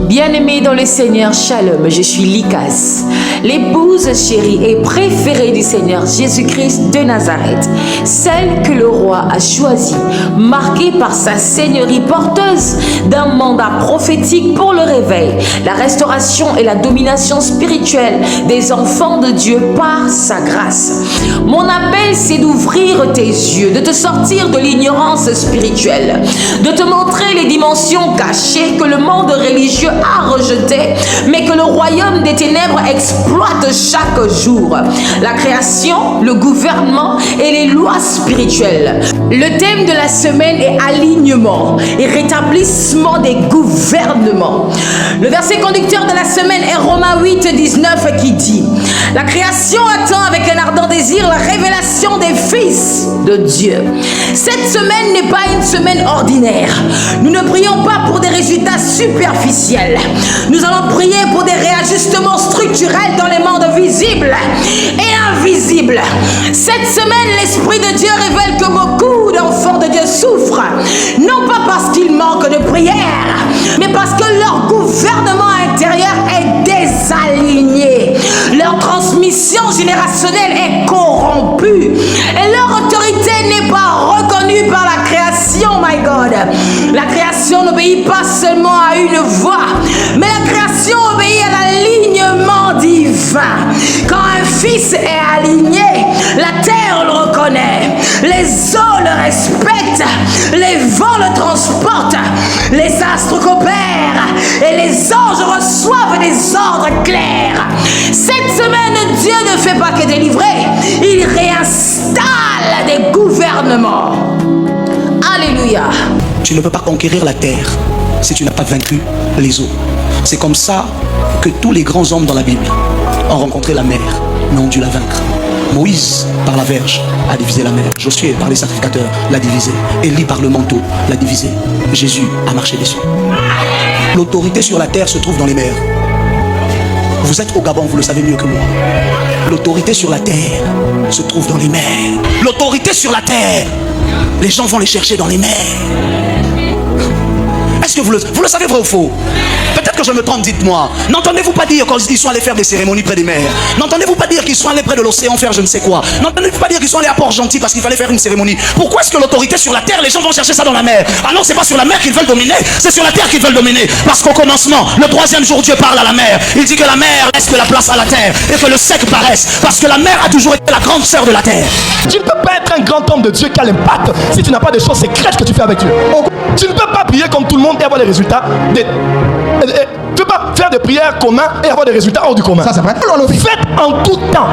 Bien-aimée dans le Seigneur, Shalom, je suis Likas, l'épouse chérie et préférée du Seigneur Jésus-Christ de Nazareth, celle que le roi a choisie, marquée par sa seigneurie porteuse d'un mandat prophétique pour le réveil, la restauration et la domination spirituelle des enfants de Dieu par sa grâce. Mon appel, c'est d'ouvrir tes yeux, de te sortir de l'ignorance spirituelle, de te montrer les dimensions cachées que le monde religieux a rejetées, mais que le royaume des ténèbres exploite chaque jour. La création, le gouvernement et les lois spirituelles. Le thème de la semaine est alignement et rétablissement des gouvernements. Le verset conducteur de la semaine est Romains 8, 19 qui dit: la création attend avec un ardent désir la révélation des fils de Dieu. Cette semaine n'est pas une semaine ordinaire. Nous ne prions pas pour des résultats superficiels. Nous allons prier pour des réajustements structurels dans les mondes visibles et invisibles. Cette semaine, l'Esprit de Dieu révèle que beaucoup d'enfants de Dieu souffrent, non pas parce qu'ils manquent de prière, mais parce que leur gouvernement intérieur est désaligné. Leur transmission générationnelle est corrompue et leur autorité n'est pas reconnue par la création, my God. La création n'obéit pas seulement à une voix, mais la création obéit à l'alignement divin. Quand un fils est aligné, la terre le reconnaît, les eaux le respectent, les vents le transportent, les astres coopèrent et les anges reçoivent des ordres clairs. Cette semaine, Dieu ne fait pas que délivrer, il réinstalle des gouvernements. Alléluia. Tu ne peux pas conquérir la terre si tu n'as pas vaincu les eaux. C'est comme ça que tous les grands hommes dans la Bible ont rencontré la mer, mais ont dû la vaincre. Moïse, par la verge, a divisé la mer. Josué, par les sacrificateurs, l'a divisé. Élie, par le manteau, l'a divisé. Jésus a marché dessus. L'autorité sur la terre se trouve dans les mers. Vous êtes au Gabon, vous le savez mieux que moi. L'autorité sur la terre se trouve dans les mers. L'autorité sur la terre, les gens vont les chercher dans les mers. Est-ce que vous le savez, vrai ou faux? Peut-être que je me trompe, dites-moi. N'entendez-vous pas dire quand ils sont allés faire des cérémonies près des mers? N'entendez-vous pas dire qu'ils sont allés près de l'océan faire je ne sais quoi? N'entendez-vous pas dire qu'ils sont allés à Port-Gentil parce qu'il fallait faire une cérémonie? Pourquoi est-ce que l'autorité sur la terre, les gens vont chercher ça dans la mer? Ah non, c'est pas sur la mer qu'ils veulent dominer, c'est sur la terre qu'ils veulent dominer. Parce qu'au commencement, le troisième jour, Dieu parle à la mer. Il dit que la mer laisse la place à la terre et que le sec paraisse. Parce que la mer a toujours été la grande sœur de la terre. Tu ne peux pas être un grand homme de Dieu qui a l'impact si tu n'as pas de choses secrètes que tu fais avec Dieu. Tu ne peux pas prier comme tout le monde et avoir des résultats. Tu ne peux pas faire des prières communes et avoir des résultats hors du commun. Ça c'est vrai. Faites en tout temps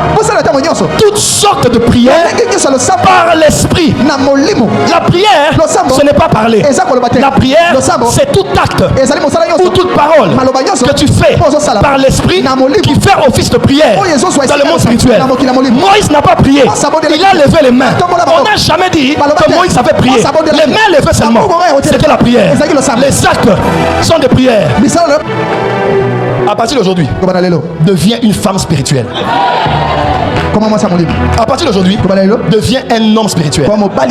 toutes sortes de prières par l'esprit. La prière, ce n'est pas parler. La prière, c'est tout acte ou toute parole que tu fais par l'esprit qui fait office de prière dans le monde spirituel. Moïse n'a pas prié, il a levé les mains. On n'a jamais dit que Moïse avait prié. Les mains levées seulement, c'était la prière. Les actes sont des prières. À partir d'aujourd'hui, deviens une femme spirituelle. À partir d'aujourd'hui, deviens un homme spirituel.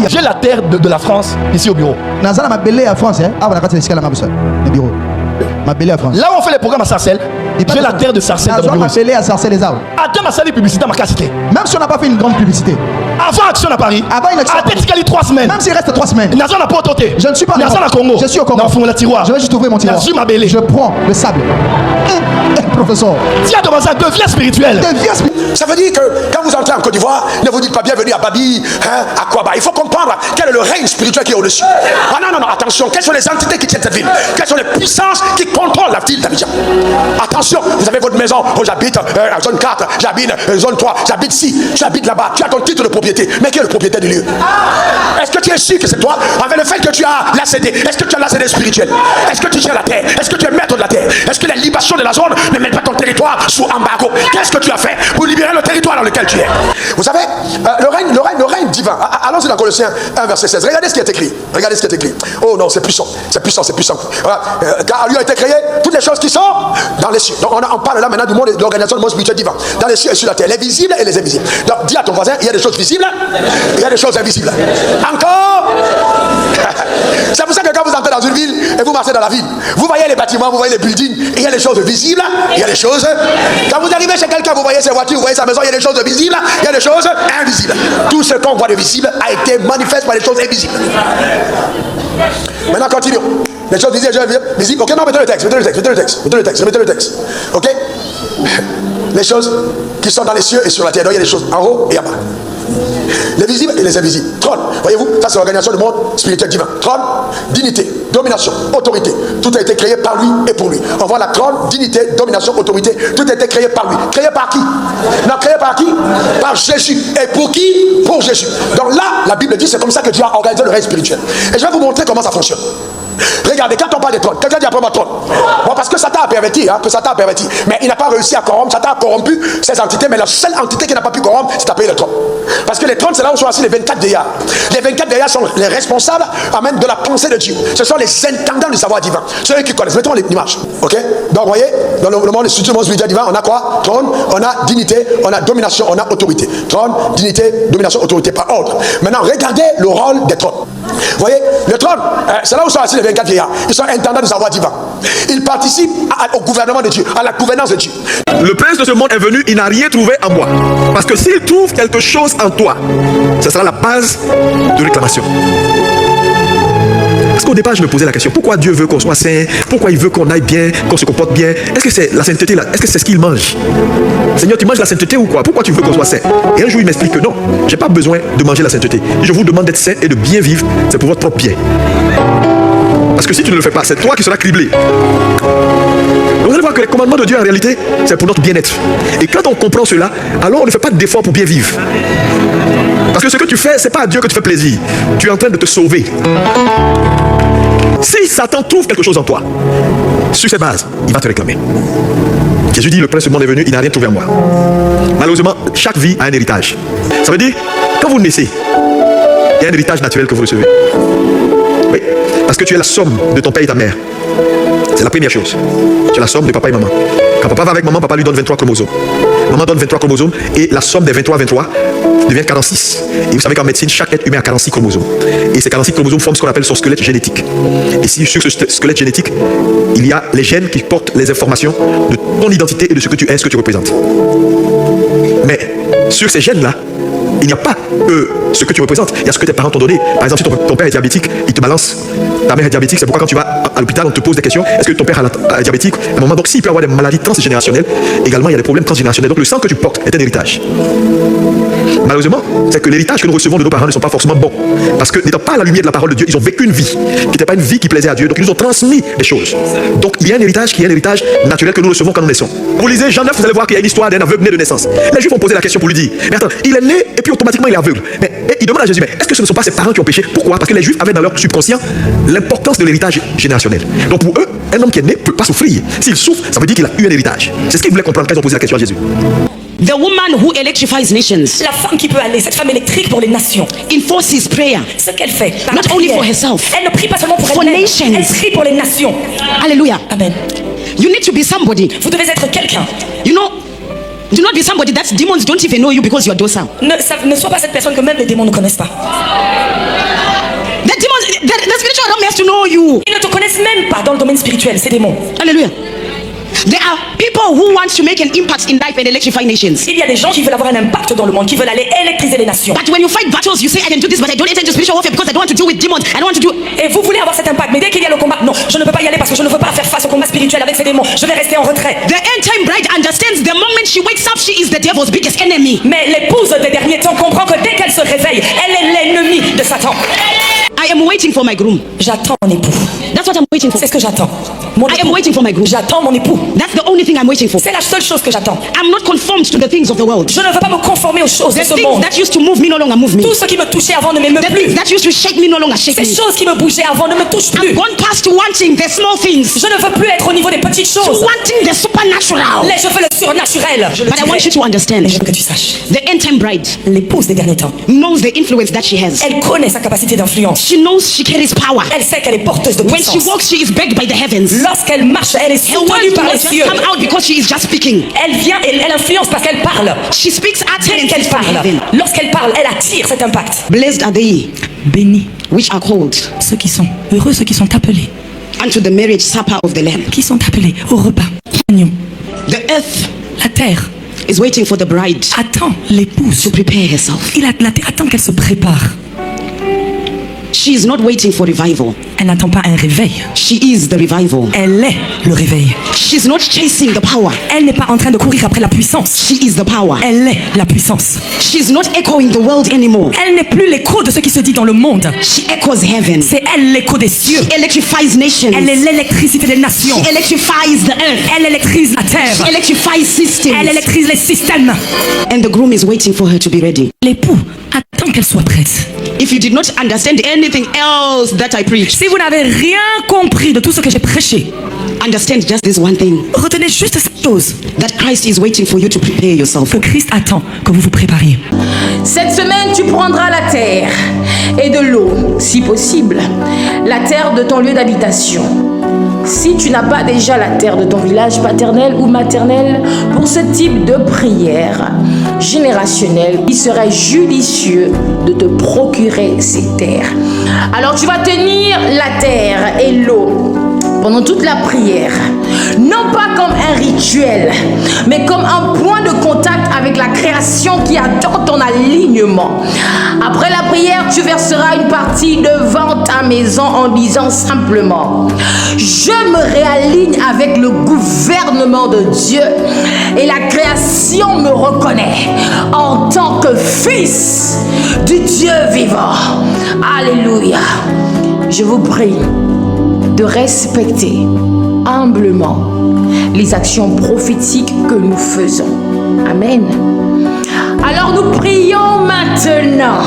J'ai la terre de la France ici au bureau. Là où on fait les programmes à Sarcelles, j'ai la terre de Sarcelles dans le bureau. Attends ma salle de publicité à ma cité. Même si on n'a pas fait une grande publicité. Avant Action à Paris, attends Tikali 3 semaines. Même s'il reste 3 semaines. Nazan n'a pas autoté. Je ne suis pas Nazan à Congo. Je suis au Congo. Dans le tiroir. Je vais juste ouvrir mon tiroir. Je prends le sable. Professeur. Tiens, deviens spirituel. Ça veut dire que quand vous entrez en Côte d'Ivoire, ne vous dites pas bienvenue à Babi, à Kwaba. Il faut comprendre quel est le règne spirituel qui est au-dessus. Ah non, attention. Quelles sont les entités qui tiennent cette ville? Quelles sont les puissances qui contrôlent la ville d'Abidjan? Attention, vous avez votre maison. Oh, j'habite à zone 4, j'habite zone 3, j'habite ici, tu habites là-bas. Tu as ton titre de propriété. Mais qui est le propriétaire du lieu? Est-ce que tu es sûr que c'est toi? Avec le fait que tu as l'ACD, est-ce que tu as l'ACD spirituel? Est-ce que tu gères la terre? Est-ce que tu es maître de la terre? Est-ce que les libations de la zone ne mettent pas ton territoire sous embargo? Qu'est-ce que tu as fait pour libérer le territoire dans lequel tu es? Vous savez, le règne divin. Allons-y dans Colossiens 1, verset 16. Regardez ce qui est écrit. Regardez ce qui est écrit. Oh non, c'est puissant. C'est puissant, c'est puissant. Voilà. Car à lui a été créé toutes les choses qui sont dans les cieux. Donc on parle là maintenant du monde, de l'organisation du monde spirituel divin. Dans les cieux et sur la terre. Les visibles et les invisibles. Donc dis à ton voisin, il y a des choses visibles, il y a des choses invisibles. Encore. C'est pour ça que quand vous entrez dans une ville et vous marchez dans la ville, vous voyez les bâtiments, vous voyez les buildings, il y a des choses visibles, il y a des choses. Quand vous arrivez chez quelqu'un, vous voyez ses voitures, vous voyez sa maison, il y a des choses visibles, il y a des choses invisibles. Tout ce qu'on voit de visible a été manifeste par les choses invisibles. Maintenant, continuons. Les choses visibles. Ok, non, mettez le texte. Ok. Les choses qui sont dans les cieux et sur la terre. Donc, il y a des choses en haut et en bas. Les visibles et les invisibles. Trône, voyez-vous, ça c'est l'organisation du monde spirituel divin. Trône, dignité, domination, autorité. Tout a été créé par lui et pour lui. On voit la trône, dignité, domination, autorité. Tout a été créé par lui. Créé par qui? Non, créé par qui? Par Jésus. Et pour qui? Pour Jésus. Donc là, la Bible dit c'est comme ça que Dieu a organisé le règne spirituel. Et je vais vous montrer comment ça fonctionne. Regardez, quand on parle des trônes, quelqu'un dit après moi trône. Bon, parce que Satan a perverti, mais il n'a pas réussi à corrompre. Satan a corrompu ces entités, mais la seule entité qui n'a pas pu corrompre, c'est appelé le trône. Parce que les trônes, c'est là où sont assis les 24 vieillards. Les 24 vieillards sont les responsables de la pensée de Dieu. Ce sont les intendants du savoir divin. Ceux qui connaissent. Mettons l'image. Ok? Donc, vous voyez, dans le monde spirituel divin, on a quoi? Trône, on a dignité, on a domination, on a autorité. Trône, dignité, domination, autorité par ordre. Maintenant, regardez le rôle des trônes. Vous voyez, le trône, c'est là où sont assis les 24 vieillards. Ils sont intendants du savoir divin. Ils participent au gouvernement de Dieu, à la gouvernance de Dieu. Le prince de ce monde est venu, il n'a rien trouvé en moi. Parce que s'il trouve quelque chose en toi, ce sera la base de réclamation. Parce qu'au départ, je me posais la question, pourquoi Dieu veut qu'on soit saint? Pourquoi il veut qu'on aille bien, qu'on se comporte bien? Est-ce que c'est la sainteté là? Est-ce que c'est ce qu'il mange? Seigneur, tu manges la sainteté ou quoi? Pourquoi tu veux qu'on soit saint? Et un jour, il m'explique que non, j'ai pas besoin de manger la sainteté. Je vous demande d'être saint et de bien vivre, c'est pour votre propre bien. Parce que si tu ne le fais pas, c'est toi qui seras criblé. Donc vous allez voir que les commandements de Dieu, en réalité, c'est pour notre bien-être. Et quand on comprend cela, alors on ne fait pas d'effort pour bien vivre. Parce que ce que tu fais, c'est pas à Dieu que tu fais plaisir. Tu es en train de te sauver. Si Satan trouve quelque chose en toi, sur ces bases, il va te réclamer. Jésus dit, le prince du monde est venu, il n'a rien trouvé en moi. Malheureusement, chaque vie a un héritage. Ça veut dire, quand vous naissez, il y a un héritage naturel que vous recevez. Oui, parce que tu es la somme de ton père et ta mère. C'est la première chose. Tu es la somme de papa et maman. Quand papa va avec maman, papa lui donne 23 chromosomes. Maman donne 23 chromosomes et la somme des 23 devient 46. Et vous savez qu'en médecine, chaque être humain a 46 chromosomes. Et ces 46 chromosomes forment ce qu'on appelle son squelette génétique. Et si sur ce squelette génétique, il y a les gènes qui portent les informations de ton identité et de ce que tu es, ce que tu représentes. Mais sur ces gènes-là, il n'y a pas ce que tu représentes, il y a ce que tes parents t'ont donné. Par exemple, si ton père est diabétique, il te balance. Ta mère est diabétique, c'est pourquoi quand tu vas à l'hôpital, on te pose des questions. Est-ce que ton père est diabétique? À un moment, donc s'il peut avoir des maladies transgénérationnelles, également il y a des problèmes transgénérationnels. Donc le sang que tu portes est un héritage. Malheureusement, c'est que l'héritage que nous recevons de nos parents ne sont pas forcément bons. Parce que n'étant pas à la lumière de la parole de Dieu, ils ont vécu une vie qui n'était pas une vie qui plaisait à Dieu. Donc ils nous ont transmis des choses. Donc il y a un héritage qui est un héritage naturel que nous recevons quand nous naissons. Vous lisez Jean 9, vous allez voir qu'il y a une histoire d'un aveugle né de naissance. Les Juifs ont posé la question pour lui dire, mais attends, il est né et puis automatiquement il est aveugle. Mais il demande à Jésus, mais est-ce que ce ne sont pas ses parents qui ont péché? Pourquoi? Parce que les Juifs avaient dans leur subconscient l'importance de l'héritage générationnel. Donc pour eux, un homme qui est né ne peut pas souffrir. S'il souffre, ça veut dire qu'il a eu un héritage. C'est ce qu'ils voulaient comprendre quand ils ont posé la question à Jésus. The woman who electrifies nations. La femme qui peut aller, cette femme électrique pour les nations. Enforces prayer. Ce qu'elle fait. Not only for herself. Elle ne prie pas seulement pour elle-même. Elle prie pour les nations. Alléluia. Amen. You need to be somebody. Vous devez être quelqu'un. You know, do not be somebody that demons don't even know you because you are docile. Ne sois pas cette personne que même les démons ne connaissent pas. The spiritual realm has to know you. Ils ne te connaissent même pas dans le domaine spirituel, ces démons. Alléluia. There are people who want to make an impact in life and electrify nations. Il y a des gens qui veulent avoir un impact dans le monde, qui veulent aller électriser les nations. But when you fight battles, you say I can do this, but I don't enter into spiritual warfare because I don't want to deal with demons. I don't want to do. Et vous voulez avoir cet impact, mais dès qu'il y a le combat, non, je ne peux pas y aller parce que je ne veux pas faire face au combat spirituel avec ces démons. Je vais rester en retrait. The end time bride understands the moment she wakes up, she is the devil's biggest enemy. Mais l'épouse des derniers temps comprend que dès qu'elle se réveille, elle est l'ennemi de Satan. I am waiting for my groom. J'attends mon époux. That's what I'm waiting for. C'est ce que j'attends. I am waiting for my groom. J'attends mon époux. That's the only thing I'm waiting for. C'est la seule chose que j'attends. I'm not conformed to the things of the world. Je ne veux pas me conformer aux choses de ce monde. That used to move me no longer move me. Tout ce qui me touchait avant ne m'émeut plus. That used to shake me no longer shake me. Ces choses qui me bougeaient avant ne me touchent plus. I've gone past wanting the small things. Je ne veux plus être au niveau des petits petites to choses. wanting the supernatural. Mais je veux le surnaturel. Je le But I want you to understand, Mais je veux que tu saches. the end time bride L'épouse des derniers temps, knows the influence that she has. elle connaît sa capacité d'influence. She knows she carries power. Elle sait qu'elle est porteuse de When she puissance. walks, she is begged by the heavens. Lorsqu'elle marche, elle est Her words soutenue do par not les just cieux. come out because she is just speaking. Elle vient et elle influence parce qu'elle parle. She speaks Dès qu'elle utterances from parle, heaven. lorsqu'elle parle, elle attire cet impact. Blessed are they Bénis which are called ceux qui sont heureux, ceux qui sont appelés, unto the marriage supper of the Lamb. qui sont appelés au repas. Agneau. The earth La terre is waiting for the bride attend l'épouse. to prepare herself. La terre attend qu'elle se prépare. She is not waiting for revival. Elle n'attend pas un réveil. She is the revival. Elle est le réveil. She's not chasing the power. Elle n'est pas en train de courir après la puissance. She is the power. Elle est la puissance. She's not echoing the world anymore. Elle n'est plus l'écho de ce qui se dit dans le monde. She echoes heaven. C'est elle l'écho des cieux. She electrifies nations. Elle est l'électricité des nations. She electrifies the earth. Elle électrise la She terre. electrifies systems. Elle électrise les systèmes. And the groom is waiting for her to be ready. L'époux attend qu'elle soit prête. If you did not understand anything else that I preached, Si vous n'avez rien compris de tout ce que j'ai prêché, understand just this one thing, retenez juste cette chose. that Christ is waiting for you to prepare yourself. Que Christ attend que vous vous prépariez. Cette semaine, tu prendras la terre et de l'eau, si possible, la terre de ton lieu d'habitation. Si tu n'as pas déjà la terre de ton village paternel ou maternel, pour ce type de prière générationnelle, il serait judicieux de te procurer ces terres. Alors tu vas tenir la terre et l'eau pendant toute la prière, non pas comme un rituel, mais comme un point de contact avec la création qui attend ton alignement. Après la prière, tu verseras une partie devant ta maison en disant simplement: je me réaligne avec le gouvernement de Dieu et la création me reconnaît en tant que fils du Dieu vivant. Alléluia. Je vous prie de respecter humblement les actions prophétiques que nous faisons. Amen. Alors nous prions maintenant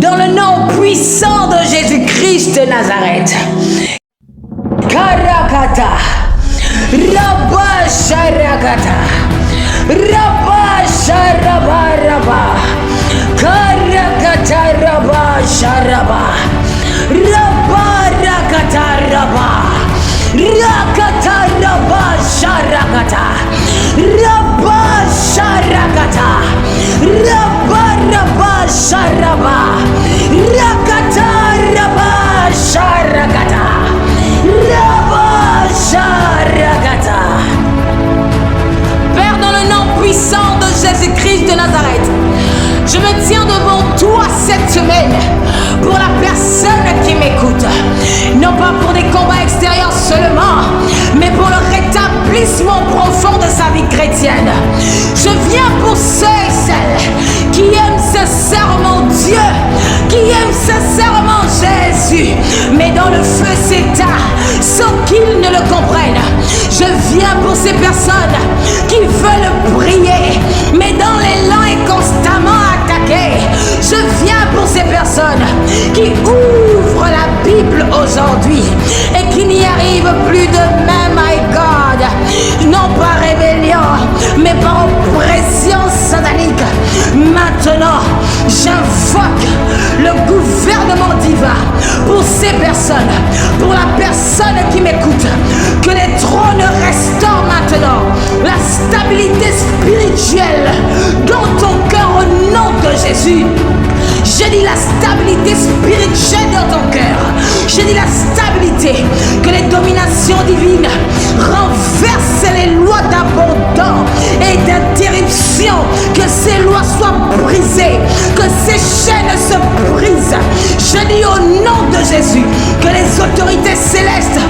dans le nom puissant de Jésus-Christ de Nazareth. Karakata, Rabba Sharakata, Rabba Sharabaraba, Karakata Rabba Sharaba, Rabba Rakata Rabba, Rakata Rabba Sharakata, Rabba Sharakata, Rabba Rabba Sharaba, Rakata Rabba Sharakata, Rabba Sharakata. Père, dans le nom puissant de Jésus-Christ de Nazareth, je me tiens devant toi cette semaine pour la personne qui m'écoute. Non pas pour des combats extérieurs seulement, mais pour le rétablissement profond de sa vie chrétienne. Je viens pour ceux et celles qui aiment sincèrement Dieu, qui aiment sincèrement Jésus, mais dans le feu s'éteint sans qu'ils ne le comprennent. Je viens pour ces personnes qui veulent prier, mais dans l'élan est constamment attaqué. Je viens pour ces personnes qui ouvrent la Bible aujourd'hui et qui n'y arrivent plus de même, my God. Non pas rébellion, mais par oppression satanique. Maintenant, j'invoque le gouvernement divin pour ces personnes, pour la personne qui m'écoute. Que les trônes restaurent maintenant la stabilité spirituelle dans ton cœur au nom de Jésus. Je dis la stabilité spirituelle dans ton cœur. Je dis la stabilité, que les dominations divines renversent les lois d'abondance et d'interruption, que ces lois soient brisées, que ces chaînes se brisent. Je dis au nom de Jésus que les autorités célestes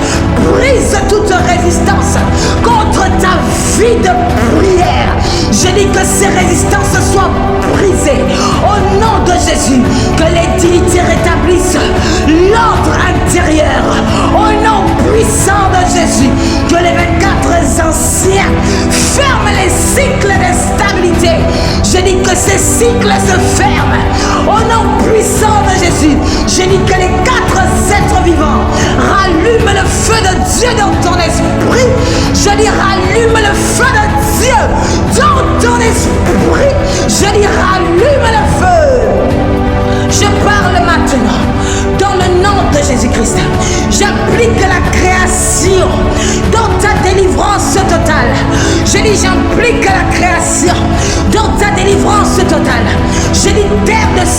brisent toute résistance contre ta vie de prière. Je dis que ces résistances soient brisées au nom de Jésus, que les divinités rétablissent l'ordre intérieur au nom puissant de Jésus, que les 24 anciens ferment les cycles de stabilité. Je dis que ces cycles se ferment au nom puissant de Jésus. Je dis que les 4 êtres vivants rallument le feu de Dieu dans ton esprit.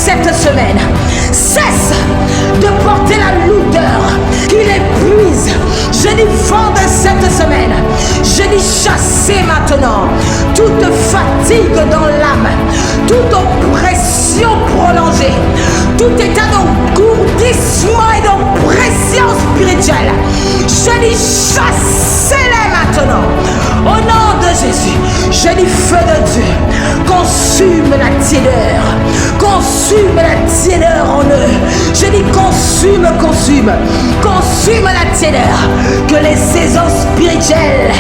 cette semaine. Cesse de porter la lourdeur qui l'épuise. Je dis vent de cette semaine. Je dis chasser maintenant toute fatigue dans l'âme, toute oppression prolongée, tout état d'engourdissement et d'oppression spirituelle. Je dis chassez-les maintenant. Au nom de Jésus, je dis feu de Dieu, consume la tiédeur, consume la tiédeur en eux. Je dis consume, consume, consume la tiédeur, que les saisons spirituelles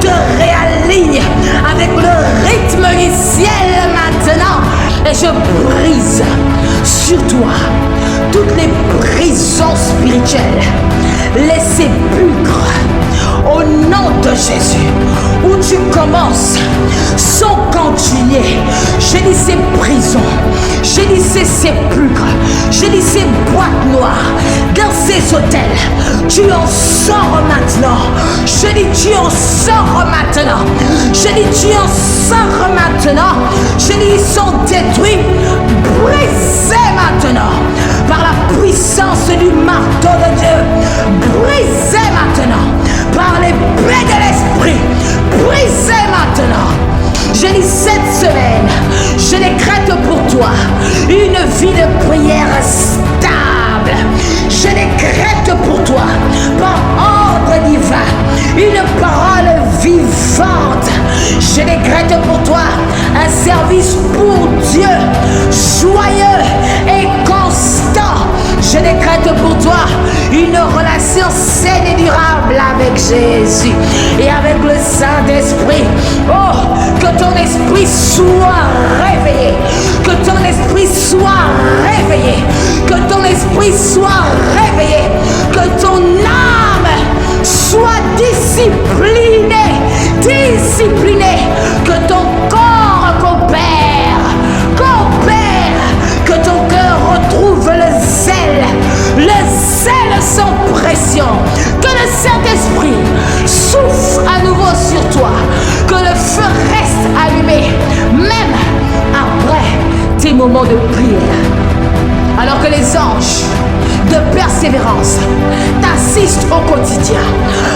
te réalignent avec le rythme du ciel maintenant. Et je brise sur toi toutes les prisons spirituelles, les sépulcres, au nom de Jésus, où tu commences sans continuer. J'ai dit ces prisons, j'ai dit ces sépulcres, j'ai dit ces boîtes noires, dans ces hôtels, tu en sors maintenant. J'ai dit tu en sors maintenant. J'ai dit tu en sors maintenant. J'ai dit ils sont détruits, brisés maintenant par la puissance du marteau de Dieu, brisés maintenant par l'épée de l'esprit, brisés maintenant. Je dis cette semaine, je décrète pour toi une vie de prière stable. Je décrète pour toi, par ordre divin, une parole vivante. Je décrète pour toi un service pour Dieu, joyeux et constant. Je décrète pour toi une relation saine et durable avec Jésus et avec le Saint-Esprit. Oh, que ton esprit soit réveillé, que ton esprit soit réveillé, que ton esprit soit réveillé, que ton âme soit disciplinée, disciplinée, que ton corps coopère, que ton cœur retrouve le zèle sans pression, que le Saint-Esprit souffle à nouveau sur toi, que le feu reste allumé, même après tes moments de prière. Alors que les anges de persévérance t'assistent au quotidien,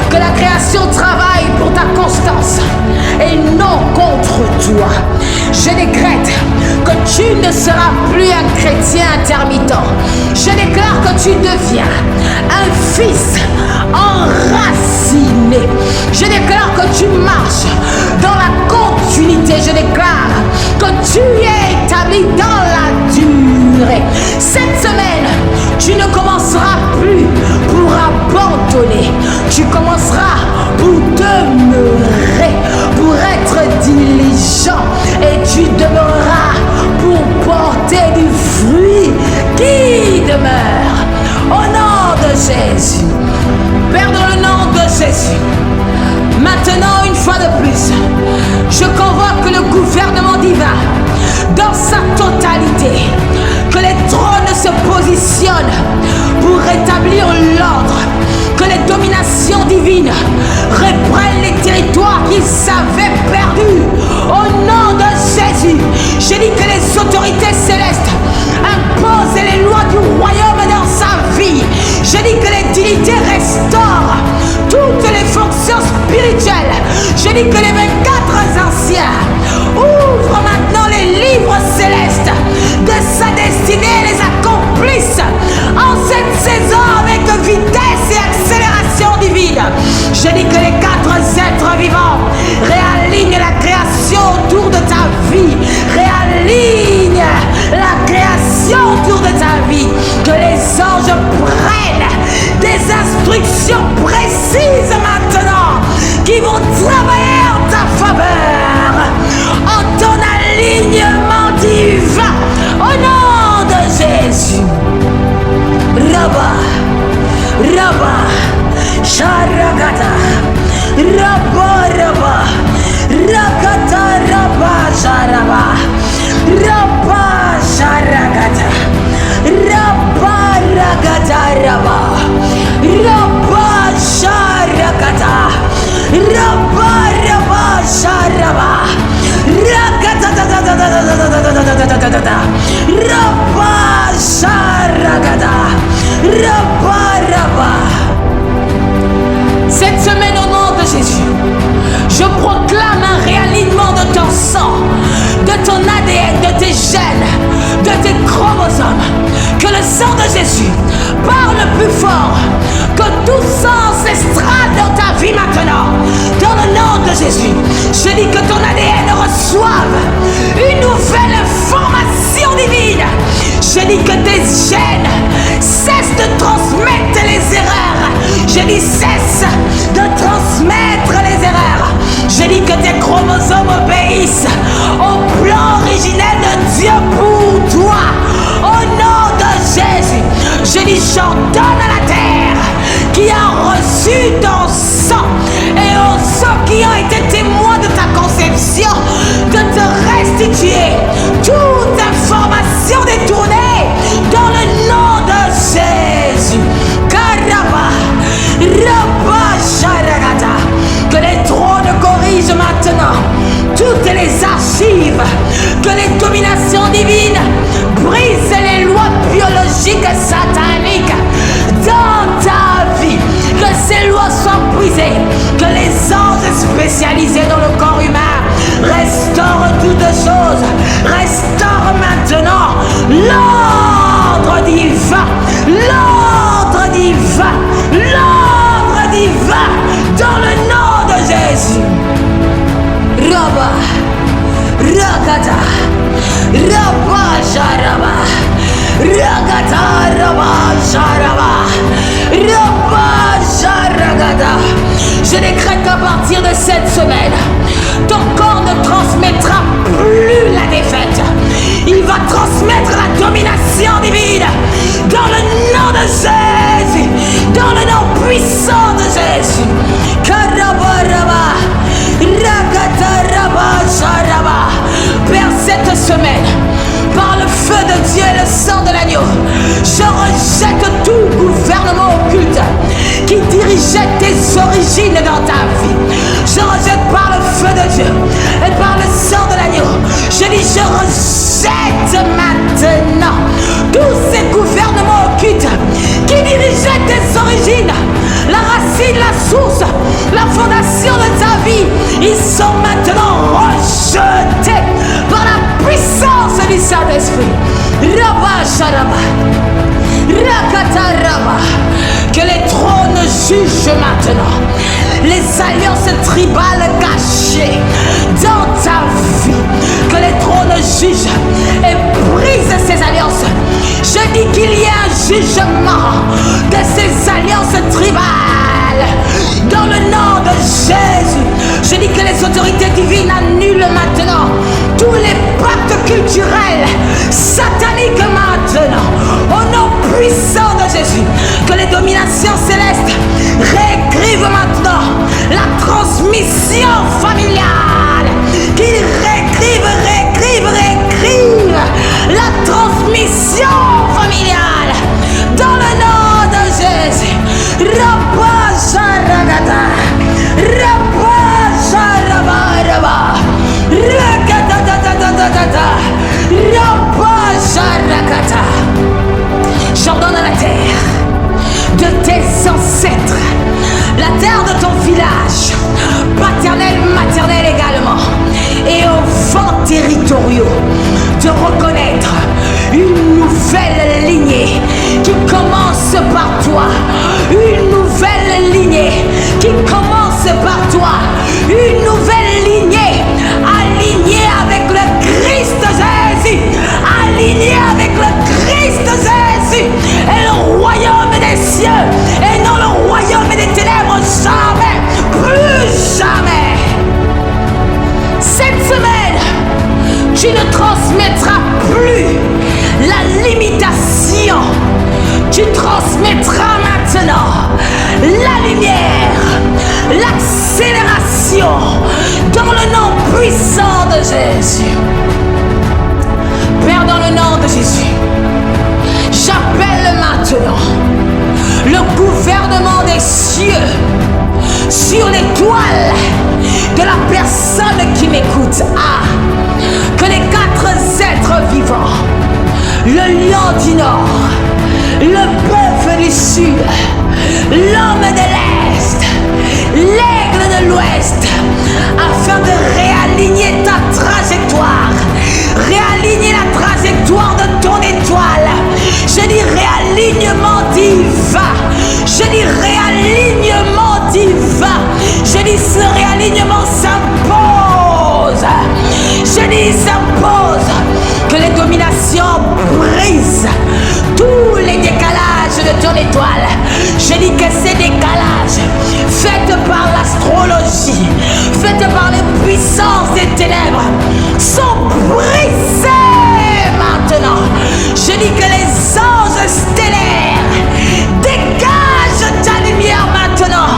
que la création travaille pour ta constance et non contre toi. Je décrète que tu ne seras plus un chrétien intermittent. Je déclare que tu deviens un fils enraciné. Je déclare que tu marches dans la continuité. Je déclare que tu es établi dans la durée. Cette semaine, tu ne commenceras plus pour abandonner. Tu commenceras pour demeurer, pour être diligent, et tu demeureras pour porter du fruit qui demeure. Au nom de Jésus, Père, dans le nom de Jésus, maintenant une fois de plus, je convoque le gouvernement divin dans sa totalité, que les trônes se positionnent pour rétablir l'ordre, que les dominations divines reprennent les territoires qu'ils avaient perdus. Au nom de Jésus, je dis que les autorités célestes imposent les lois du royaume dans sa vie. Je dis que les divinités restaurent toutes les fonctions spirituelles. Je dis que les 24 anciens ouvrent maintenant les livres célestes de sa destinée et les accomplissent en cette saison avec vitesse et accélération divine. Je dis que les 4 êtres vivants réalignent la création autour de ta vie, réalignent la création autour de ta vie, que les anges prennent des instructions précises maintenant qui vont travailler en ta faveur, en ton alignement divin, au nom de Jésus. Rabba, Rabba, Sharagata, Rabba, Rabba, Rakata, Rabba, Sharaba, Rabba, Sharagata, Rabba, Ragata, Rabba, Rabba, Sharagata, Rabba, Rabba, Sharaba, Rakata, Cette semaine, au nom de Jésus, je proclame un réalignement de ton sang, de ton ADN, de tes gènes, de tes chromosomes. Que le sang de Jésus parle plus fort, que tout sang ancestral dans ta vie maintenant. Dans le nom de Jésus, je dis que ton ADN reçoive une nouvelle information divine. Je dis que tes gènes cessent de transmettre les erreurs. Je dis cesse de transmettre les erreurs. Je dis que tes chromosomes obéissent au plan originel de Dieu pour toi. Au nom de Jésus, je dis j'ordonne à la terre qui a reçu ton sang et aux ceux qui ont été témoins de ta conception de te restituer toute information détournée dans le nom de Jésus. Karaba, Rabba, Sharagata. Que les trônes corrigent maintenant toutes les archives, que les dominations divines brisent les lois biologiques sataniques dans ta vie, que ces lois soient brisées, que les anges spécialisés dans le corps humain restaurent toutes choses, restaurent maintenant l'ordre divin, l'ordre divin, l'ordre divin dans le nom de Jésus. Rabba, Rakata, Rabba, Sharaba, Rakata, Rabba, Sharaba, Rabba, Sharagata. Je décrète qu'à partir de cette semaine, ton corps ne transmettra plus la défaite. Il va transmettre la domination divine dans le nom de Jésus, dans le nom puissant de Jésus. Karabaraba, Rakataraba, Sharaba. Père, cette semaine, par le feu de Dieu et le sang de l'agneau, je rejette tout gouvernement occulte qui dirigeait tes origines dans ta vie. Je rejette par le feu de Dieu et par le sang de l'agneau. Je dis, je rejette maintenant tous ces gouvernements occultes qui dirigeaient tes origines, la racine, la source, la fondation de ta vie. Ils sont maintenant rejetés par la puissance du Saint-Esprit. Rabba Sharaba, Rakata Rabba. Que les trônes jugent maintenant les alliances tribales cachées dans ta vie. Que les trônes jugent et brisent ces alliances. Je dis qu'il y a un jugement de ces alliances tribales dans le nom de Jésus. Je dis que les autorités divines annulent maintenant tous les pactes culturels sataniques maintenant. Au nom puissant de Jésus, que les dominations célestes réécrivent maintenant la transmission familiale. Qu'ils réécrivent la transmission familiale dans le nom de Jésus. Rabba Sharagata, Rabba Sharabaraba, Rakatatatata, Rabba Sharakata. J'ordonne à la terre de tes ancêtres, la terre de ton village, paternel, maternel également, et aux vents territoriaux, de reconnaître une nouvelle lignée qui commence par toi, une nouvelle lignée qui commence par toi, une nouvelle lignée alignée avec le Christ Jésus, alignée avec le Christ Jésus et le royaume des cieux et non le royaume des ténèbres. Jamais, plus jamais. Cette semaine, tu ne transmettras plus la limitation. Tu transmettras maintenant la lumière, l'accélération dans le nom puissant de Jésus. Père, dans le nom de Jésus, j'appelle maintenant le gouvernement des cieux sur l'étoile de la personne qui m'écoute. Ah, que les quatre êtres l'alignement s'impose. Je dis s'impose. Que les dominations brisent tous les décalages de ton étoile. Je dis que ces décalages, faits par l'astrologie, faits par les puissances des ténèbres, sont brisés maintenant. Je dis que les anges stellaires dégagent ta lumière maintenant.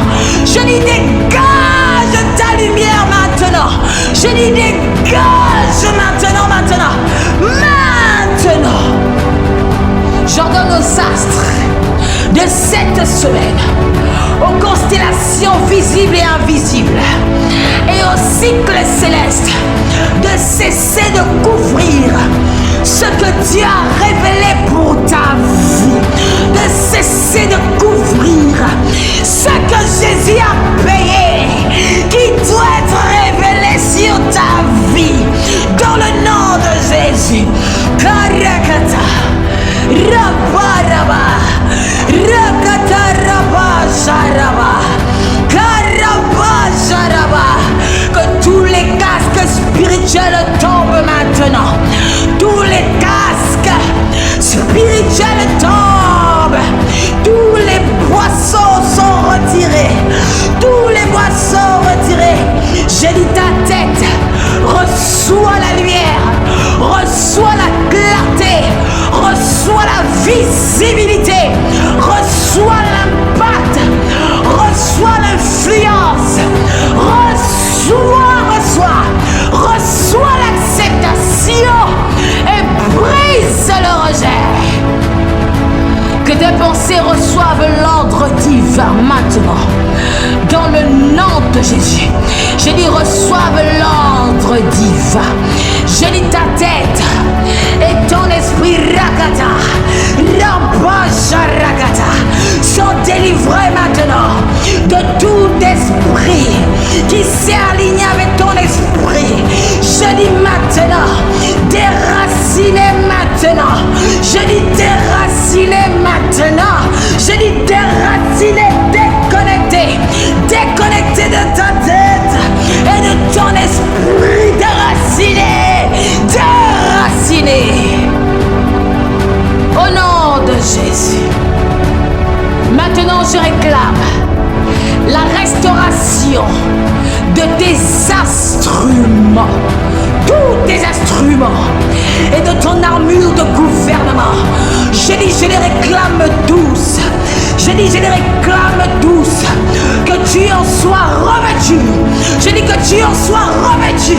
Je dis dégage ta lumière maintenant. Je dis dégage maintenant. J'ordonne aux astres de cette semaine, aux constellations visibles et invisibles, et aux cycles célestes, de cesser de couvrir ce que Dieu a révélé pour ta vie, de cesser de couvrir ce que Jésus a payé, qui doit être révélé sur ta vie, dans le nom de Jésus. Karakata, Rabaraba, Rakata Raba Jaraba, Karaba Jaraba. Que tous les casques spirituels tombent maintenant. Tous les casques spirituels tombent. Tous les boissons sont retirés. Tous les boissons retirés. J'ai dit ta tête. Reçois la lumière. Reçois la clarté. Reçois la visibilité. Reçois l'impact. Reçois l'influence. Reçois l'acceptation et brise le rejet. Que tes pensées reçoivent l'ordre divin maintenant. Dans le nom de Jésus. J'ai dit reçoivent l'ordre divin. J'ai dit ta tête et ton esprit rakata, rabaja rakata, sont délivrés maintenant de tout esprit qui s'est aligné avec ton esprit. Je dis maintenant, déraciné maintenant. Je dis déraciné maintenant. Je dis déraciné, déconnecté. Déconnecté de ta tête et de ton esprit. Déraciné, déraciné. Au nom de Jésus. Maintenant je réclame la restauration de tes instruments, tous tes instruments et de ton armure de gouvernement. Je dis, je les réclame tous. Je dis, je les réclame tous. Que tu en sois revêtu. Je dis que tu en sois revêtu.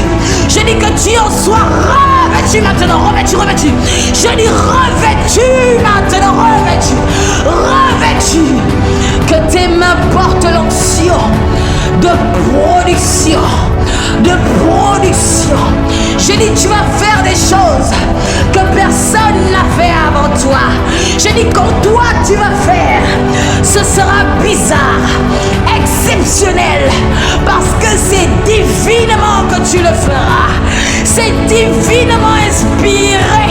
Je dis que tu en sois revêtu maintenant. Revêtu. Je dis revêtu maintenant. Revêtu. Que tes mains portent l'onction de production. Je dis, tu vas faire des choses que personne n'a fait avant toi. Je dis, quand toi tu vas faire, ce sera bizarre, exceptionnel, parce que c'est divinement que tu le feras. C'est divinement inspiré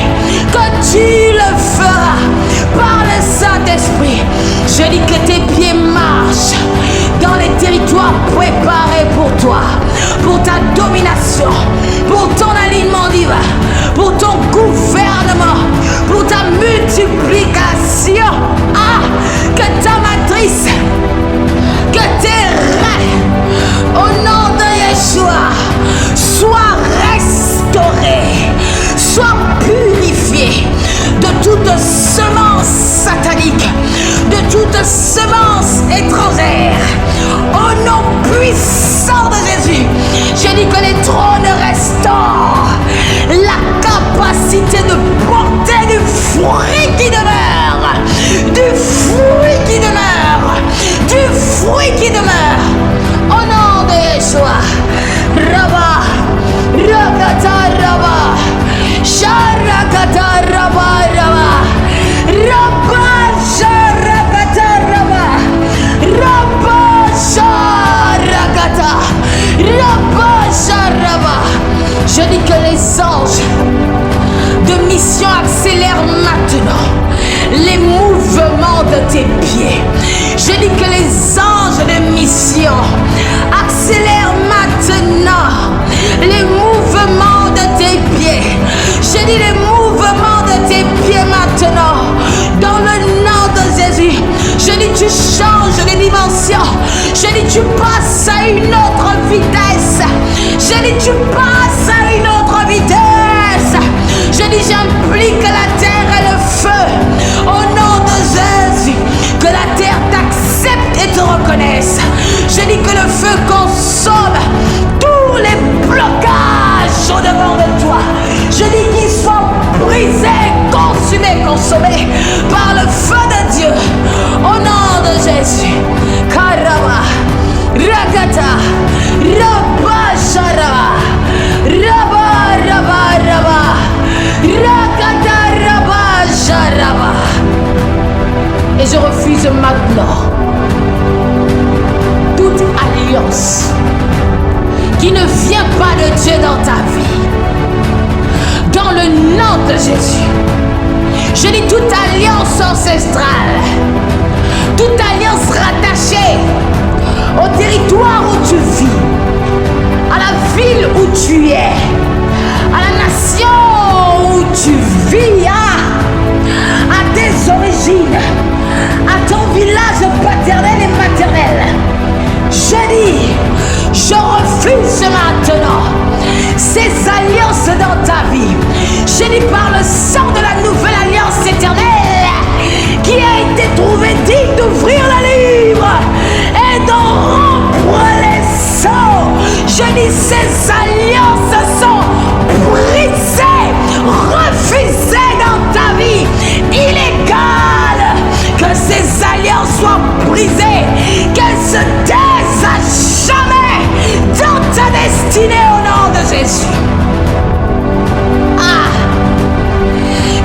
que tu le feras par le Saint-Esprit. Je dis que tes pieds marchent dans les territoires préparés pour toi, pour ta domination, pour ton alignement divin, pour ton gouvernement, pour ta multiplication. Que ta matrice, que tes reins, au nom de Yeshua, soient restaurés, soient purifiés de toute semence satanique, de toute semence étrangère. Au nom puissant de Jésus, j'ai dit que les trônes restaurent la capacité de porter du fruit qui demeure, du fruit qui demeure, du fruit qui demeure. Au nom de Yeshua, Rabba, Rakata Rabba, Sharakata Rabba Rabba, Rabba Sharakata Rabba, Rabba Sharakata, Rabba Sharaba. Je dis tu passes à une autre vitesse. Je dis tu passes à une autre vitesse. Je dis j'implique la terre et le feu. Au nom de Jésus, que la terre t'accepte et te reconnaisse. Je dis que le feu consomme tous les blocages au devant de toi. Je dis qu'ils soient brisés, consumés, consommés par le feu de Dieu. Au nom de Jésus. Karaba, Ragata, Rabba Sharaba, Rabba, Rabba, Rabba, Ragata, Rabba Sharaba. Et je refuse maintenant toute alliance qui ne vient pas de Dieu dans ta vie. Dans le nom de Jésus, je dis toute alliance ancestrale, toute alliance rattachée au territoire où tu vis, à la ville où tu es, à la nation où tu vis, à tes origines, à ton village paternel et maternel. Je dis, je refuse maintenant ces alliances dans ta vie. Je dis par le sang de la nouvelle alliance éternelle qui a été trouvé digne d'ouvrir le livre et d'en rompre les sceaux. Je dis ces alliances sont brisées, refusées dans ta vie. Illégal que ces alliances soient brisées, qu'elles se taisent à jamais dans ta destinée au nom de Jésus.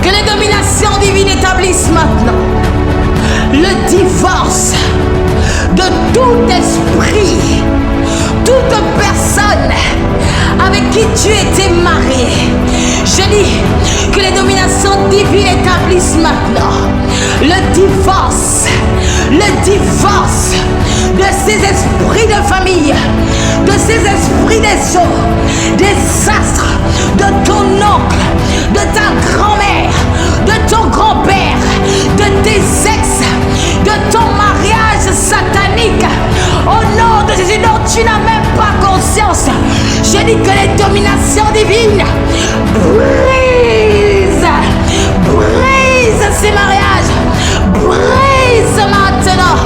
Que les dominations divines établissent maintenant le divorce de tout esprit, toute personne avec qui tu étais marié. Je dis que les dominations divines établissent maintenant le divorce de ces esprits de famille, de ces esprits des eaux, des astres, de ton oncle, de ta grand-mère, de ton grand-père, de tes ex, de ton mariage satanique, au nom de Jésus dont tu n'as même pas conscience. Je dis que les dominations divines brisent ces mariages, brise maintenant,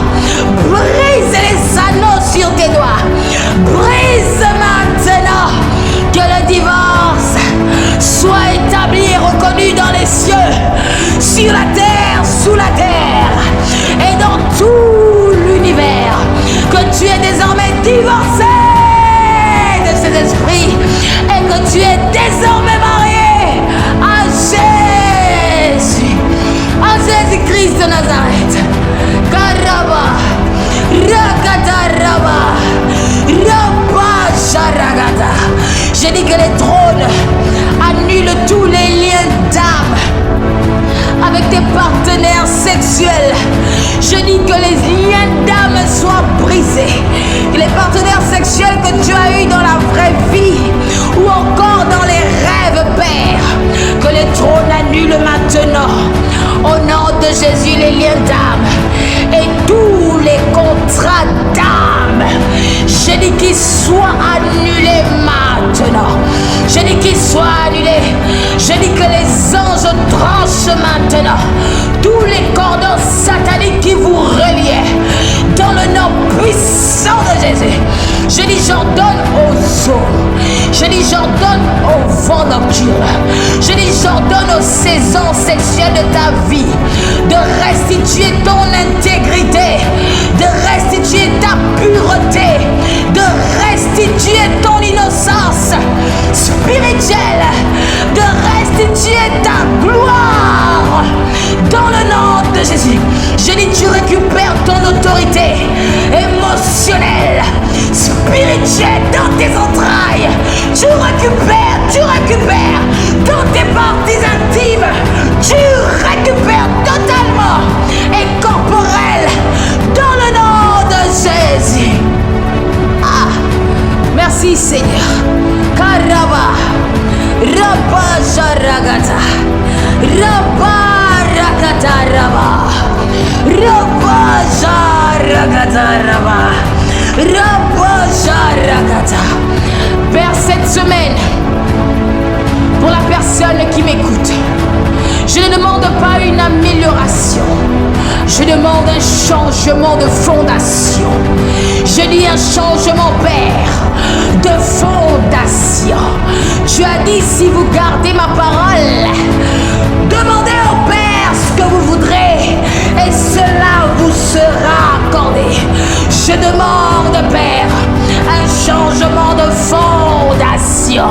brise les anneaux sur tes doigts, brise maintenant, que le divorce soit établi et reconnu dans les cieux, sur la terre, sous la terre et dans tout l'univers, que tu es désormais divorcé de ces esprits et que tu es désormais marié à Jésus. En Jésus-Christ de Nazareth. Karaba, Rakataraba, Rabba Sharagata. Je dis que les trônes annulent tous les liens d'âme avec tes partenaires sexuels. Je dis que les liens d'âme soient brisés. Que les partenaires sexuels que tu as eus dans la vraie vie ou encore dans les rêves, Père, que les trônes annulent maintenant. Au nom de Jésus, les liens d'âme et tous les contrats d'âme, je dis qu'ils soient annulés maintenant. Je dis qu'ils soient annulés. Je dis que les anges tranchent maintenant tous les cordons sataniques qui vous reliaient dans le nom puissant de Jésus. Je dis j'ordonne aux eaux. Je dis j'ordonne au vent nocturne. Je dis j'ordonne aux saisons sexuelles de ta vie de restituer ton intégrité, de restituer ta pureté, de restituer ton innocence spirituelle, de restituer ta gloire dans le nom de Jésus. Je dis tu récupères ton autorité émotionnelle, spirituelle dans tes entrailles. Tu récupères dans tes parties intimes. Tu récupères totalement et corporel dans le nom de Jésus. Merci Seigneur. Karaba, Rabba Sharagata, Rabba Rakata Rabba, Rabba Sharagata Rabba, Père, cette semaine, pour la personne qui m'écoute, je ne demande pas une amélioration. Je demande un changement de fondation. Je dis un changement, Père, de fondation. Tu as dit, si vous gardez ma parole, demandez au Père ce que vous voudrez et cela vous sera accordé. Je demande, Père, un changement de fondation.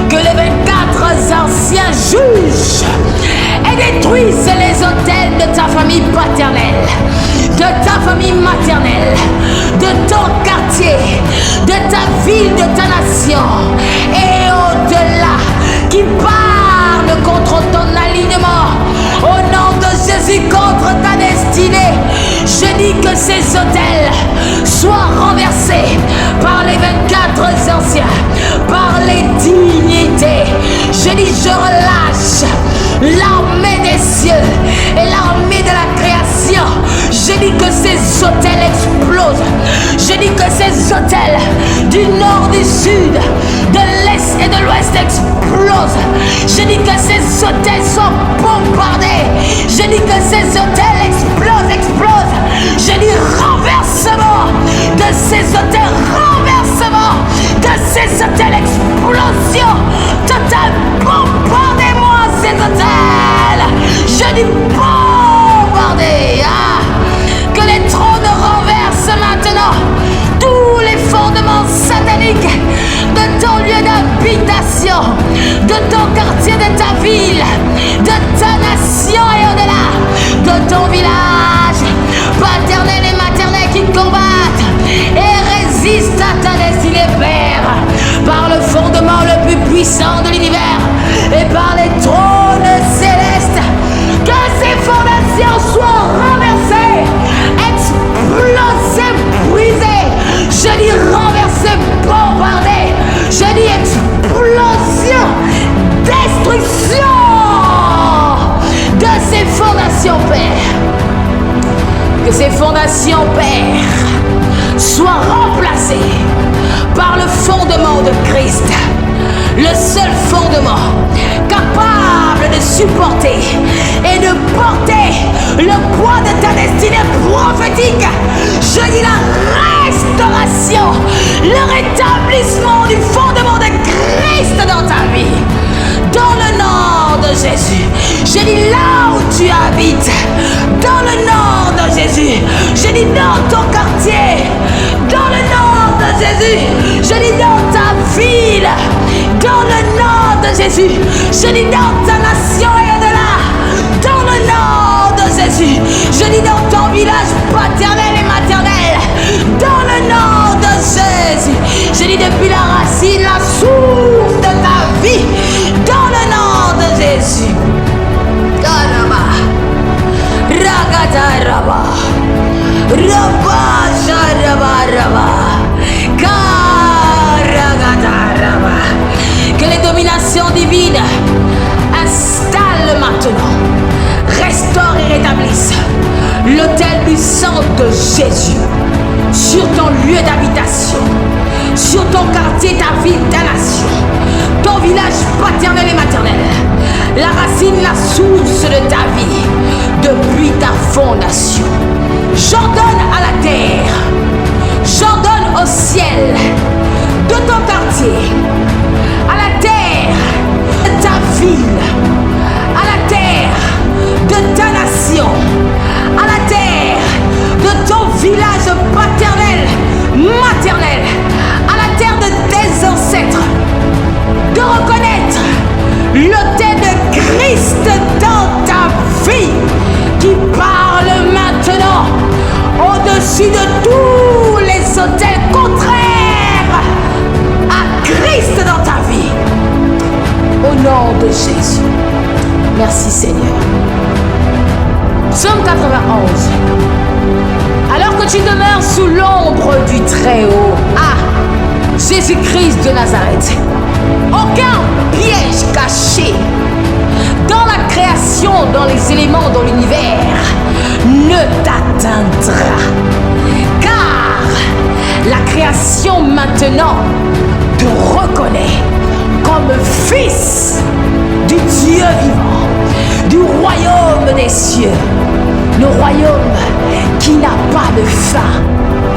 Que les 24 anciens jugent et détruisent les autels de ta famille paternelle, de ta famille maternelle, de ton quartier, de ta ville, de ta nation et au-delà, qui parle contre ton alignement. Au nom de Jésus, contre ta destinée, je dis que ces autels soient renversés par les 24 anciens, par les dignités. Je dis, je relâche l'armée des cieux et l'armée de la création. Je dis que ces autels explosent. Je dis que ces autels du nord, du sud, de l'est et de l'ouest explosent. Je dis que ces autels sont bombardés. Je dis que ces autels explosent. Je dis renversement de ces autels, renversement de ces autels, explosion totale. Bombardez-moi ces autels. Je dis bombardez. Que les trônes renversent maintenant tous les fondements sataniques de ton lieu d'habitation, de ton quartier, de ta ville, de ta nation et au-delà, de ton village paternel et maternel qui combattent et résistent à ta destinée, Père, par le fondement le plus puissant de l'univers et par les trônes célestes. Que ces fondations soient renversées, explosées, brisées. Je dis renversées, bombardées. Je dis explosion, destruction de ces fondations, Père. Que ces fondations, Père, soient remplacées par le fondement de Christ. Le seul fondement capable de supporter et de porter le poids de ta destinée prophétique. Je dis la restauration, le rétablissement du fondement de Christ dans ta vie. Dans le nom de Jésus, je dis là où tu habites, dans le nom de Jésus, je dis dans ton quartier, dans le nom de Jésus, je dis dans ta ville, dans le nom de Jésus, je dis dans ta nation et au-delà, dans le nom de Jésus, je dis dans ton village paternel et maternel, dans le nom de Jésus, je dis depuis la racine, la source de ta vie, dans le nom de Jésus. Karaba, Ragata Raba, Raba Sharaba Raba, Karagata Raba. Que les dominations divines installent maintenant, restaurent et rétablissent l'autel du sang de Jésus sur ton lieu d'habitation, sur ton quartier, ta ville, ta nation, ton village paternel et maternel, la racine, la source de ta vie, depuis ta fondation. J'ordonne à la terre, j'ordonne au ciel, de ton quartier, à la terre, de ta ville, à la terre, de ta nation, à la terre, de ton village paternel, maternel, à la terre de tes ancêtres, de reconnaître l'autel de Christ dans ta vie, qui parle maintenant au-dessus de tous les autels contraires à Christ dans ta vie. Au nom de Jésus. Merci Seigneur. Psaume 91. Alors que tu demeures sous l'ombre du Très-Haut, Jésus-Christ de Nazareth, aucun piège caché dans la création, dans les éléments, dans l'univers, ne t'atteindra. Car La création maintenant te reconnaît comme fils du Dieu vivant, du royaume des cieux, le royaume qui n'a pas de fin.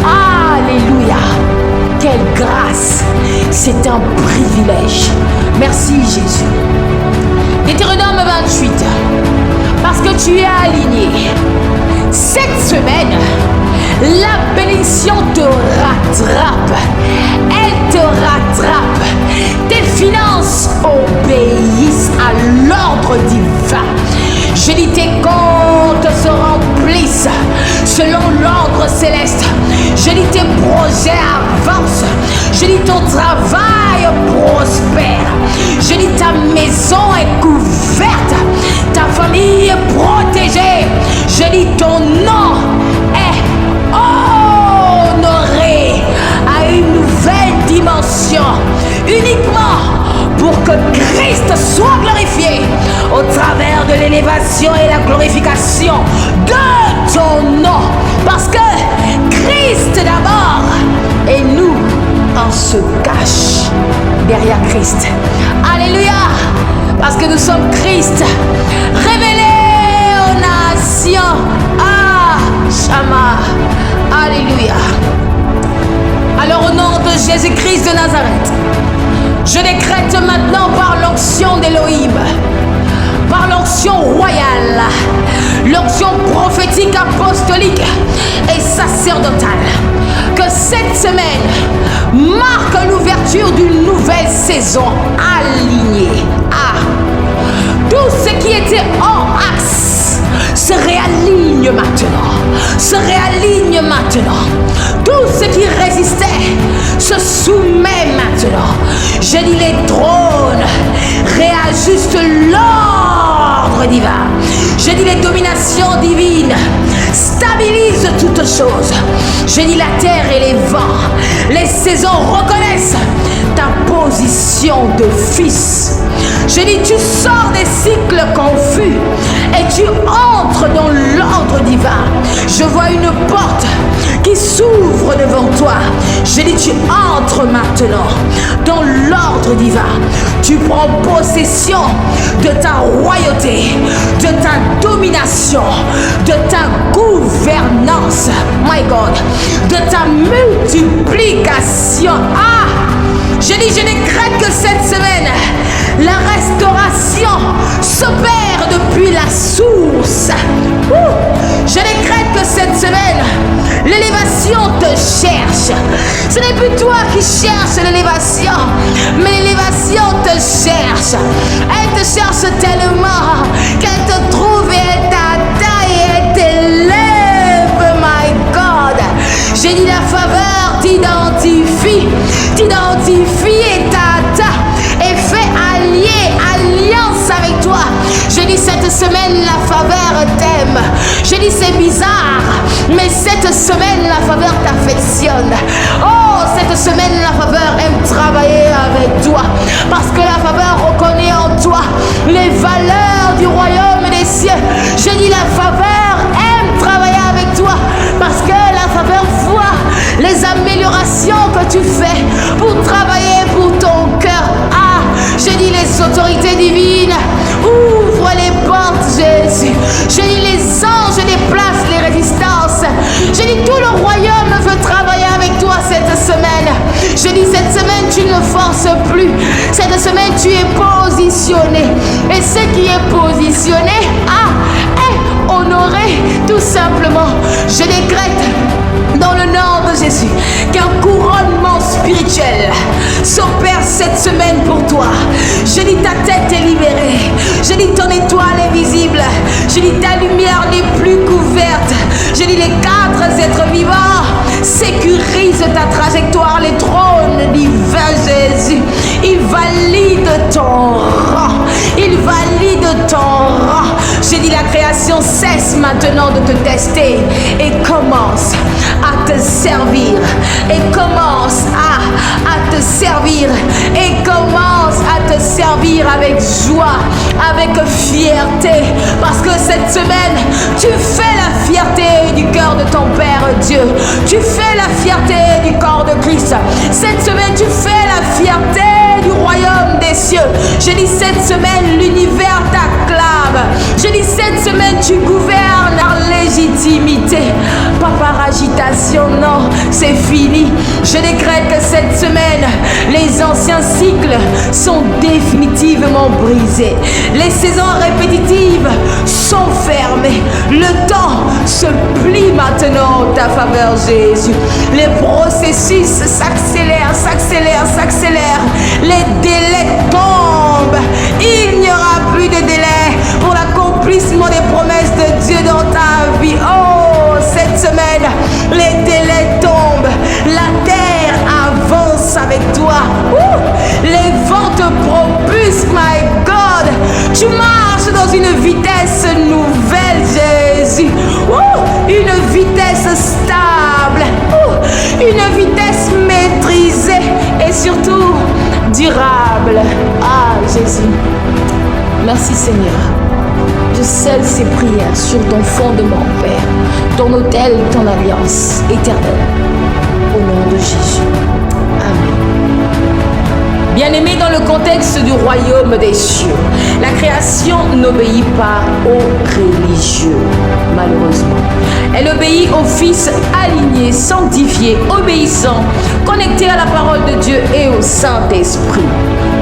Alléluia! Quelle grâce! C'est un privilège. Merci Jésus. Deutéronome 28. Parce que tu es aligné. Cette semaine, la bénédiction te rattrape. Elle te rattrape. Tes finances obéissent à l'ordre divin. Je dis tes comptes se remplissent selon l'ordre céleste. Je dis tes projets avancent. Je dis ton travail prospère. Je dis ta maison est couverte. Ta famille est protégée. Je dis ton nom est honoré à une nouvelle dimension. Uniquement pour que Christ soit glorifié au travers de l'élévation et la glorification de ton nom. Parce que Christ d'abord et nous, on se cache derrière Christ. Alléluia! Parce que nous sommes Christ, révélé aux nations. Ah, Shama. Alléluia. Alors au nom de Jésus-Christ de Nazareth, je décrète maintenant par l'onction d'Élohim, par l'onction royale, l'onction prophétique, apostolique et sacerdotale, que cette semaine marque l'ouverture d'une nouvelle saison alignée. Ah, tout ce qui était hors axe se réaligne maintenant, se réaligne maintenant. Tout ce qui résistait se soumet maintenant. Je dis les trônes réajustent l'ordre divin. Je dis les dominations divines stabilisent toutes choses. Je dis la terre et les vents, les saisons reconnaissent ta position de fils. Je dis tu sors des cycles confus et tu entres dans l'ordre divin. Je vois une porte qui s'ouvre devant toi. Je dis tu entres maintenant dans l'ordre divin. Tu prends possession de ta royauté, de ta domination, de ta gouvernance, my God, de ta multiplication. Ah, je décrète que cette semaine, la restauration s'opère depuis la source. Je décrète que cette semaine, l'élévation te cherche. Ce n'est plus toi qui cherches l'élévation, mais l'élévation te cherche. Elle te cherche tellement qu'elle te trouve et elle t'attaque et elle t'élève, my God. J'ai dit la faveur t'identifie et t'attaque et fait alliance avec toi. Je dis cette semaine la faveur t'aime. Je dis c'est bizarre, mais cette semaine la faveur t'affectionne. Oh, cette semaine la faveur aime travailler avec toi, parce que la faveur reconnaît en toi les valeurs du royaume des cieux. Je dis la faveur aime travailler avec toi, parce que la faveur voit les améliorations que tu fais pour travailler pour ton cœur. Ah, je dis les autorités divines, ouvre les portes, Jésus. Je dis les anges déplacent les résistances. Je dis tout le royaume veut travailler avec toi cette semaine. Je dis cette semaine tu ne forces plus. Cette semaine tu es positionné. Et ce qui est positionné est honoré tout simplement. Je décrète dans le nom de Jésus qu'un couronnement spirituel s'opère cette semaine pour toi. Je dis ta tête est libérée. Je dis ton étoile est visible. Je dis ta lumière n'est plus couverte. Je dis les 4 êtres vivants sécurisent ta trajectoire. Les trônes divins, Jésus, ils valident ton rang. Ils valident ton rang. Je dis la création cesse maintenant de te tester et commence à te servir. Et commence à te servir. Et commence à te servir avec joie, avec fierté, parce que cette semaine, tu fais la fierté du cœur de ton Père Dieu. Tu fais la fierté du corps de Christ. Cette semaine, tu fais la fierté du royaume des cieux. Je dis cette semaine, l'univers t'acclame. Je dis cette semaine, tu gouvernes en légitimité. Pas par agitation, non, c'est fini. Je décrète que cette semaine, les anciens cycles sont définitivement brisés. Les saisons répétitives sont fermées. Le temps se plie maintenant en ta faveur, Jésus. Les processus s'accélèrent, s'accélèrent, s'accélèrent. Les délais tombent. Il n'y aura plus de délai pour l'accomplissement des promesses de Dieu dans ta vie. Oh, cette semaine, les délais tombent. La terre avance avec toi. Les vents te propulsent, my God. Tu marches dans une vitesse nouvelle, Jésus. Une vitesse stable. Une vitesse maîtrisée et surtout durable. Ah, Jésus. Merci, Seigneur. Je scelle ces prières sur ton fondement, Père, ton autel, ton alliance éternelle. Au nom de Jésus. Amen. Bien-aimé, dans le contexte du royaume des cieux, la création n'obéit pas aux religieux, malheureusement. Elle obéit au Fils aligné, sanctifié, obéissant, connecté à la parole de Dieu et au Saint-Esprit.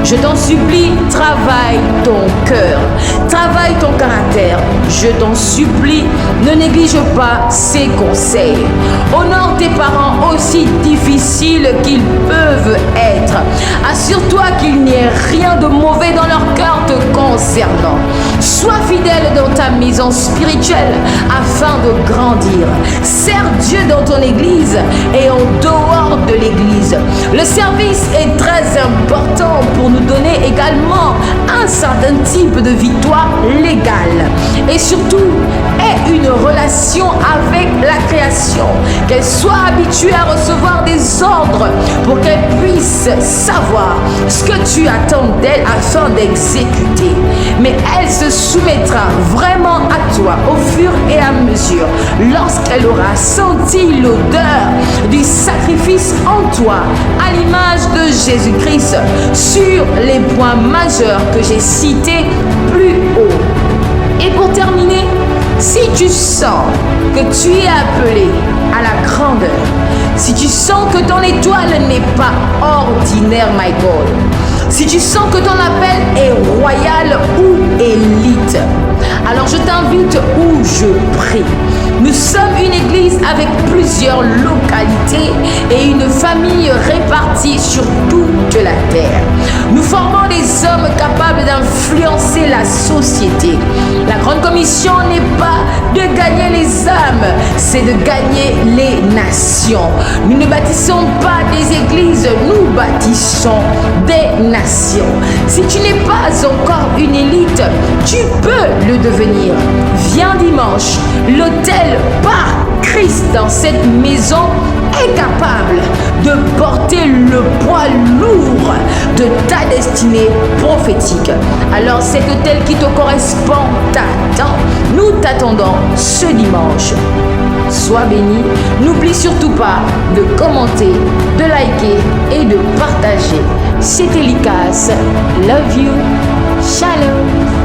Je t'en supplie, travaille ton cœur, travaille ton caractère. Je t'en supplie, ne néglige pas ses conseils. Honore tes parents aussi difficiles qu'ils peuvent être. Assure-toi qu'il n'y ait rien de mauvais dans leur cœur te concernant. Sois fidèle dans ta maison spirituelle afin de grandir. Sers Dieu dans ton église et en dehors de l'église. Le service est très important pour nous donner également un certain type de victoire légale et surtout aie une relation avec la création, qu'elle soit habituée à recevoir des ordres pour qu'elle puisse savoir ce que tu attends d'elle afin d'exécuter. Mais elle se soumettra vraiment à toi au fur et à mesure lorsqu'elle aura senti l'odeur du sacrifice en toi à l'image de Jésus-Christ sur les points majeurs que j'ai cités plus haut. Et pour terminer, si tu sens que tu es appelé à la grandeur, si tu sens que ton étoile n'est pas ordinaire, my God, si tu sens que ton appel est royal ou élite, alors je t'invite où je prie. Nous sommes une église avec plusieurs localités et une famille répartie sur toute la terre. Nous formons des hommes capables d'influencer la société. La grande commission n'est pas de gagner les âmes, c'est de gagner les nations. Nous ne bâtissons pas des églises, nous bâtissons des nations. Si tu n'es pas encore une élite, tu peux le devenir. Viens dimanche, l'autel par Christ dans cette maison est capable de porter le poids lourd de ta destinée prophétique. Alors cet autel qui te correspond t'attend. Nous t'attendons ce dimanche. Sois béni. N'oublie surtout pas de commenter, de liker et de partager. C'était Likas. Love you. Shalom.